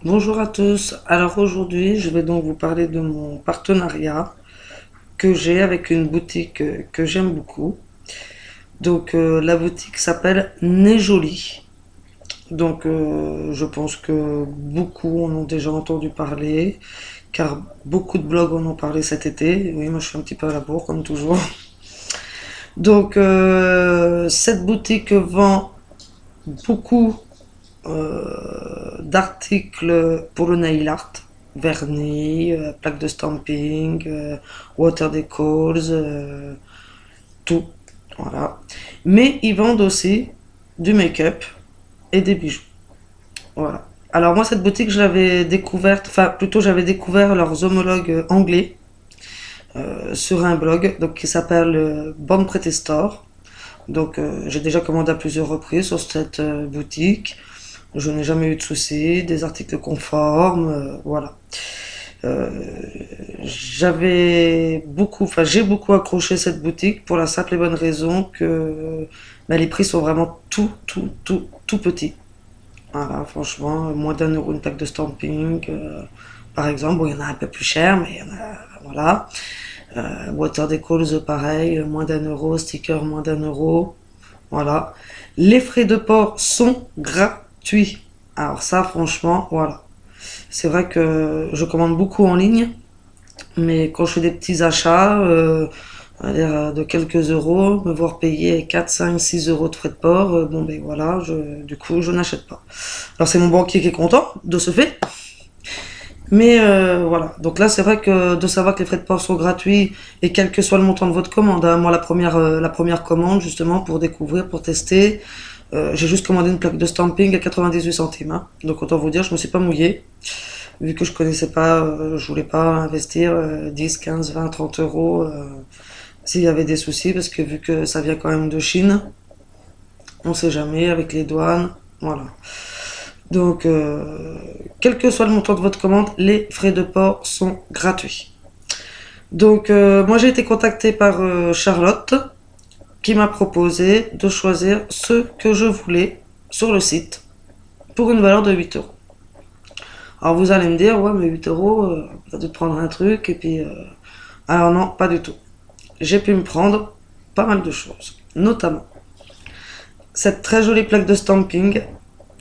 Bonjour à tous. Alors aujourd'hui, je vais donc vous parler de mon partenariat que j'ai avec une boutique que j'aime beaucoup. Donc la boutique s'appelle Né Jolie. Donc je pense que beaucoup en ont déjà entendu parler, car beaucoup de blogs en ont parlé cet été. Oui, moi je suis un petit peu à la bourre comme toujours. Donc cette boutique vend beaucoup d'articles pour le nail art, vernis, plaques de stamping, water decals, tout. Voilà. Mais ils vendent aussi du make-up et des bijoux. Voilà. Alors moi cette boutique je l'avais découverte, enfin plutôt j'avais découvert leurs homologues anglais sur un blog donc qui s'appelle Born Pretty Store. Donc j'ai déjà commandé à plusieurs reprises sur cette boutique. Je n'ai jamais eu de soucis, des articles conformes, voilà. Euh, j'ai beaucoup accroché cette boutique pour la simple et bonne raison que bah, les prix sont vraiment tout petits. Voilà, franchement, moins d'1 euro une plaque de stamping, par exemple. Bon, il y en a un peu plus cher, mais il y en a, voilà. Water Decals, pareil, moins d'1 euro, sticker, moins d'1 euro. Voilà. Les frais de port sont gratuits. Alors ça, franchement, voilà. C'est vrai que je commande beaucoup en ligne, mais quand je fais des petits achats, on va dire, de quelques euros, me voir payer 4, 5, 6 euros de frais de port, bon ben voilà, du coup, je n'achète pas. Alors c'est mon banquier qui est content de ce fait, mais voilà. Donc là, c'est vrai que de savoir que les frais de port sont gratuits et quel que soit le montant de votre commande, hein, moi la première commande justement pour découvrir, pour tester, j'ai juste commandé une plaque de stamping à 98 centimes. Hein. Donc autant vous dire, je me suis pas mouillée. Vu que je connaissais pas, je voulais pas investir 10, 15, 20, 30 euros s'il y avait des soucis, parce que vu que ça vient quand même de Chine, on sait jamais avec les douanes, voilà. Donc, quel que soit le montant de votre commande, les frais de port sont gratuits. Donc, moi j'ai été contactée par Charlotte, qui m'a proposé de choisir ce que je voulais sur le site pour une valeur de 8 euros. Alors vous allez me dire, ouais, mais 8 euros, t'as dû te prendre un truc, et puis... Alors non, pas du tout. J'ai pu me prendre pas mal de choses, notamment cette très jolie plaque de stamping.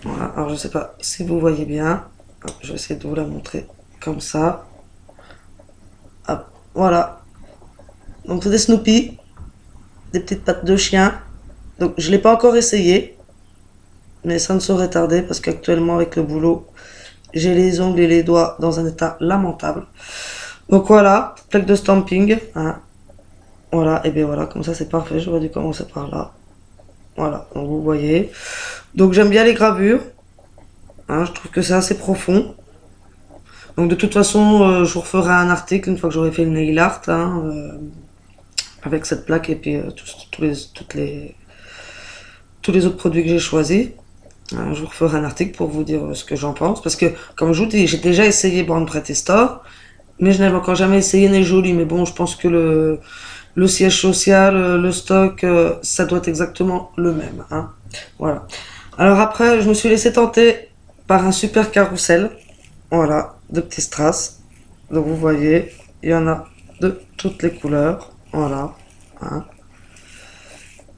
Voilà, alors je sais pas si vous voyez bien, je vais essayer de vous la montrer comme ça. Hop, voilà, donc c'est des Snoopy, des petites pattes de chien. Donc je l'ai pas encore essayé, mais ça ne saurait tarder parce qu'actuellement avec le boulot, j'ai les ongles et les doigts dans un état lamentable. Donc voilà, plaque de stamping, hein. Voilà, et bien voilà, comme ça c'est parfait, j'aurais dû commencer par là. Voilà, donc vous voyez. Donc j'aime bien les gravures, hein, je trouve que c'est assez profond. Donc de toute façon, je vous referai un article une fois que j'aurai fait le nail art, hein, avec cette plaque et puis tous les autres produits que j'ai choisis. Je vous referai un article pour vous dire ce que j'en pense. Parce que, comme je vous dis, j'ai déjà essayé Born Pretty Store, mais je n'avais encore jamais essayé Né Jolie. Mais bon, je pense que le siège social, le stock, ça doit être exactement le même. Hein. Voilà. Alors après, je me suis laissé tenter par un super carrousel. Voilà, de petits strass. Donc vous voyez, il y en a de toutes les couleurs. Voilà. Hein.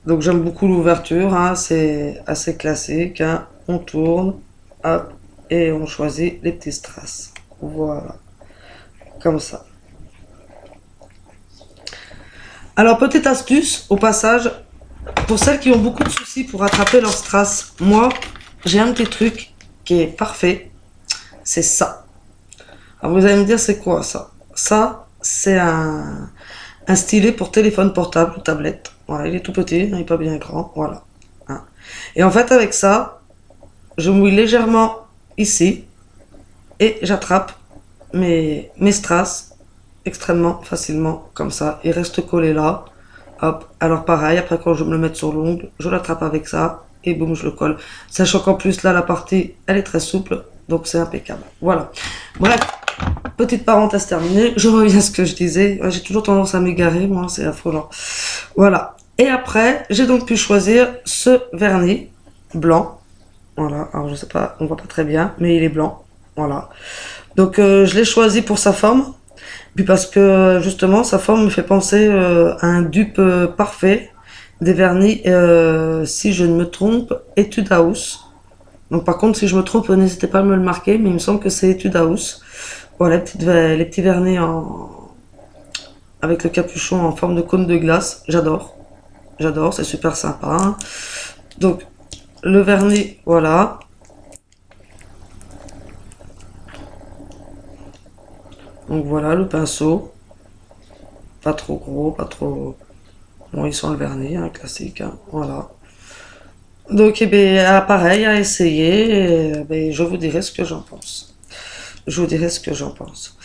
Donc j'aime beaucoup l'ouverture, hein, c'est assez classique. Hein. On tourne, hop, et on choisit les petits strass. Voilà, comme ça. Alors petite astuce, au passage, pour celles qui ont beaucoup de soucis pour attraper leur strass, moi, j'ai un petit truc qui est parfait, c'est ça. Alors vous allez me dire c'est quoi ça? Ça, c'est un stylet pour téléphone portable ou tablette. Voilà, il est tout petit, il n'est pas bien grand, voilà. Hein. Et en fait avec ça, je mouille légèrement ici et j'attrape mes strass extrêmement facilement comme ça. Il reste collé là. Hop. Alors pareil, après quand je me le mets sur l'ongle, je l'attrape avec ça et boum, je le colle. Sachant qu'en plus là, la partie, elle est très souple, donc c'est impeccable. Voilà. Bref, petite parenthèse terminée. Je reviens à ce que je disais. J'ai toujours tendance à m'égarer, moi, c'est affolant. Voilà. Et après, j'ai donc pu choisir ce vernis blanc. Voilà. Alors je sais pas, on voit pas très bien, mais il est blanc. Voilà. Donc je l'ai choisi pour sa forme, puis parce que justement sa forme me fait penser à un dupe parfait des vernis, si je ne me trompe, Etude House. Donc par contre, si je me trompe, n'hésitez pas à me le marquer, mais il me semble que c'est Etude House. Voilà, les petits vernis avec le capuchon en forme de cône de glace. J'adore. J'adore, c'est super sympa, hein. Donc, le vernis, voilà. Donc voilà, le pinceau. Pas trop gros, pas trop... Bon, ils sont le vernis, hein, classique, hein. Voilà. Donc, eh bien, pareil, à essayer. Je vous dirai ce que j'en pense. Je vous dirai ce que j'en pense.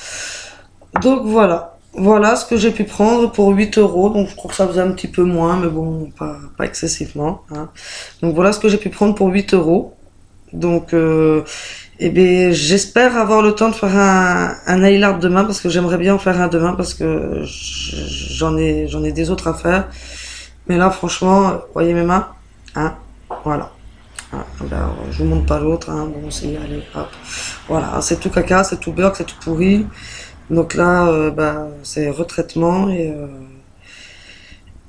Donc voilà. Voilà ce que j'ai pu prendre pour 8 euros. Donc je trouve que ça faisait un petit peu moins, mais bon, pas excessivement, hein. Donc voilà ce que j'ai pu prendre pour 8 euros. Donc j'espère avoir le temps de faire un nail art demain parce que j'aimerais bien en faire un demain parce que j'en ai des autres à faire. Mais là franchement, voyez mes mains, hein, voilà. Hein, alors, je vous montre pas l'autre, hein. Bon, c'est allez, hop. Voilà, c'est tout caca, c'est tout beurre, c'est tout pourri. Donc là, c'est retraitement et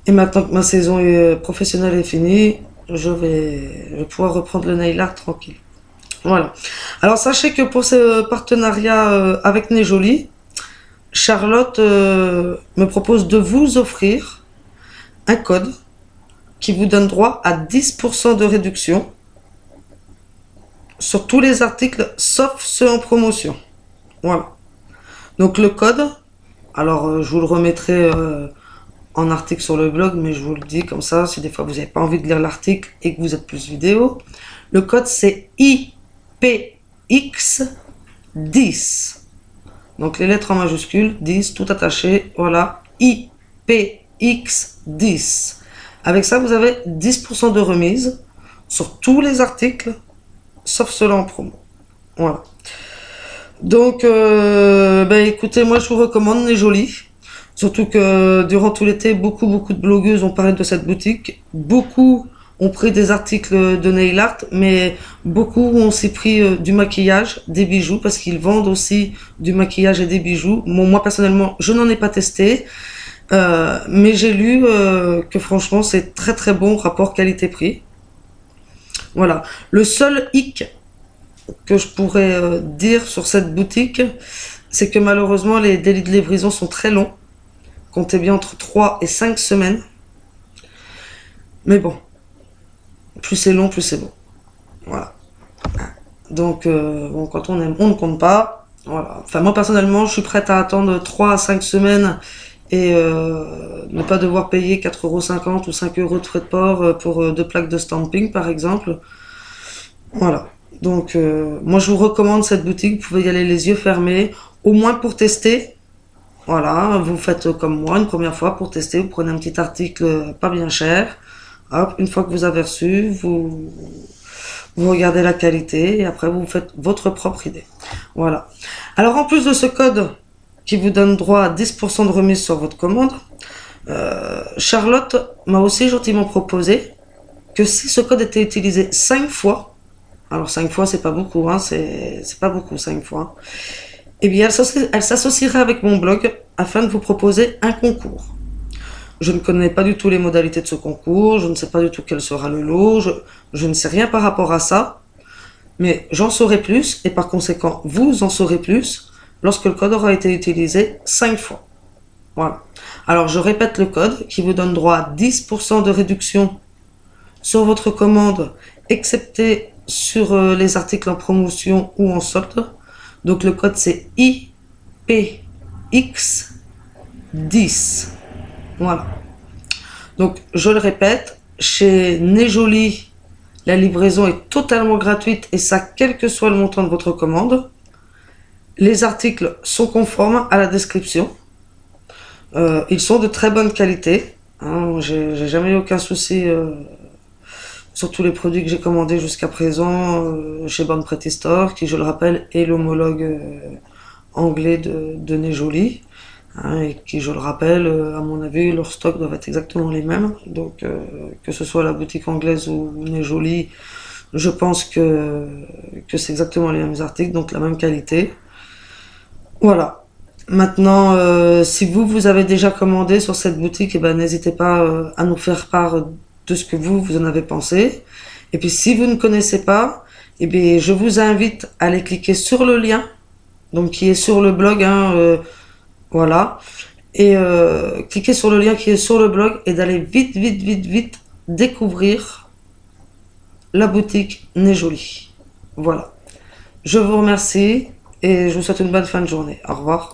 maintenant que ma saison professionnelle est finie, je vais pouvoir reprendre le nail art tranquille. Voilà. Alors sachez que pour ce partenariat avec Nez Jolie, Charlotte me propose de vous offrir un code qui vous donne droit à 10% de réduction sur tous les articles sauf ceux en promotion. Voilà. Donc le code, alors je vous le remettrai en article sur le blog, mais je vous le dis comme ça, si des fois vous n'avez pas envie de lire l'article et que vous êtes plus vidéo, le code c'est IPX10. Donc les lettres en majuscule, 10, tout attaché, voilà, IPX10. Avec ça, vous avez 10% de remise sur tous les articles, sauf ceux-là en promo. Voilà. Donc, écoutez, moi je vous recommande Les Jolies. Surtout que durant tout l'été, beaucoup de blogueuses ont parlé de cette boutique. Beaucoup ont pris des articles de nail art, mais beaucoup ont aussi pris du maquillage, des bijoux, parce qu'ils vendent aussi du maquillage et des bijoux. Bon, moi personnellement, je n'en ai pas testé, mais j'ai lu que franchement, c'est très bon rapport qualité-prix. Voilà. Le seul hic que je pourrais dire sur cette boutique, c'est que malheureusement, les délais de livraison sont très longs. Comptez bien entre 3 et 5 semaines. Mais bon, plus c'est long, plus c'est bon. Voilà. Donc, quand on aime, on ne compte pas. Voilà. Enfin, moi, personnellement, je suis prête à attendre 3 à 5 semaines et ne pas devoir payer 4,50 € ou 5 € de frais de port pour 2 plaques de stamping, par exemple. Voilà. Donc, moi, je vous recommande cette boutique. Vous pouvez y aller les yeux fermés, au moins pour tester. Voilà, vous faites comme moi une première fois pour tester. Vous prenez un petit article pas bien cher. Hop, une fois que vous avez reçu, vous regardez la qualité et après vous faites votre propre idée. Voilà. Alors en plus de ce code qui vous donne droit à 10% de remise sur votre commande, Charlotte m'a aussi gentiment proposé que si ce code était utilisé 5 fois, alors 5 fois c'est pas beaucoup, hein, c'est pas beaucoup 5 fois, eh bien elle s'associerait avec mon blog afin de vous proposer un concours. Je ne connais pas du tout les modalités de ce concours, je ne sais pas du tout quel sera le lot, je ne sais rien par rapport à ça, mais j'en saurai plus et par conséquent vous en saurez plus lorsque le code aura été utilisé 5 fois. Voilà. Alors je répète le code qui vous donne droit à 10% de réduction sur votre commande, excepté sur les articles en promotion ou en solde. Donc le code c'est IPX10. Voilà. Donc je le répète, chez Nez Jolie, la livraison est totalement gratuite et ça quel que soit le montant de votre commande. Les articles sont conformes à la description. Ils sont de très bonne qualité. Hein, j'ai jamais eu aucun souci sur tous les produits que j'ai commandés jusqu'à présent chez Born Pretty Store, qui je le rappelle est l'homologue anglais de Nez Jolie, hein, et qui je le rappelle, à mon avis, leurs stocks doivent être exactement les mêmes. Donc que ce soit la boutique anglaise ou Nez Jolie, Je pense que c'est exactement les mêmes articles, donc la même qualité. Voilà. Maintenant, si vous avez déjà commandé sur cette boutique, eh ben, n'hésitez pas à nous faire part de ce que vous en avez pensé. Et puis si vous ne connaissez pas, eh bien, je vous invite à aller cliquer sur le lien, donc qui est sur le blog, hein, voilà. Et cliquer sur le lien qui est sur le blog et d'aller vite, vite, vite, vite découvrir la boutique Nez Jolie. Voilà. Je vous remercie et je vous souhaite une bonne fin de journée. Au revoir.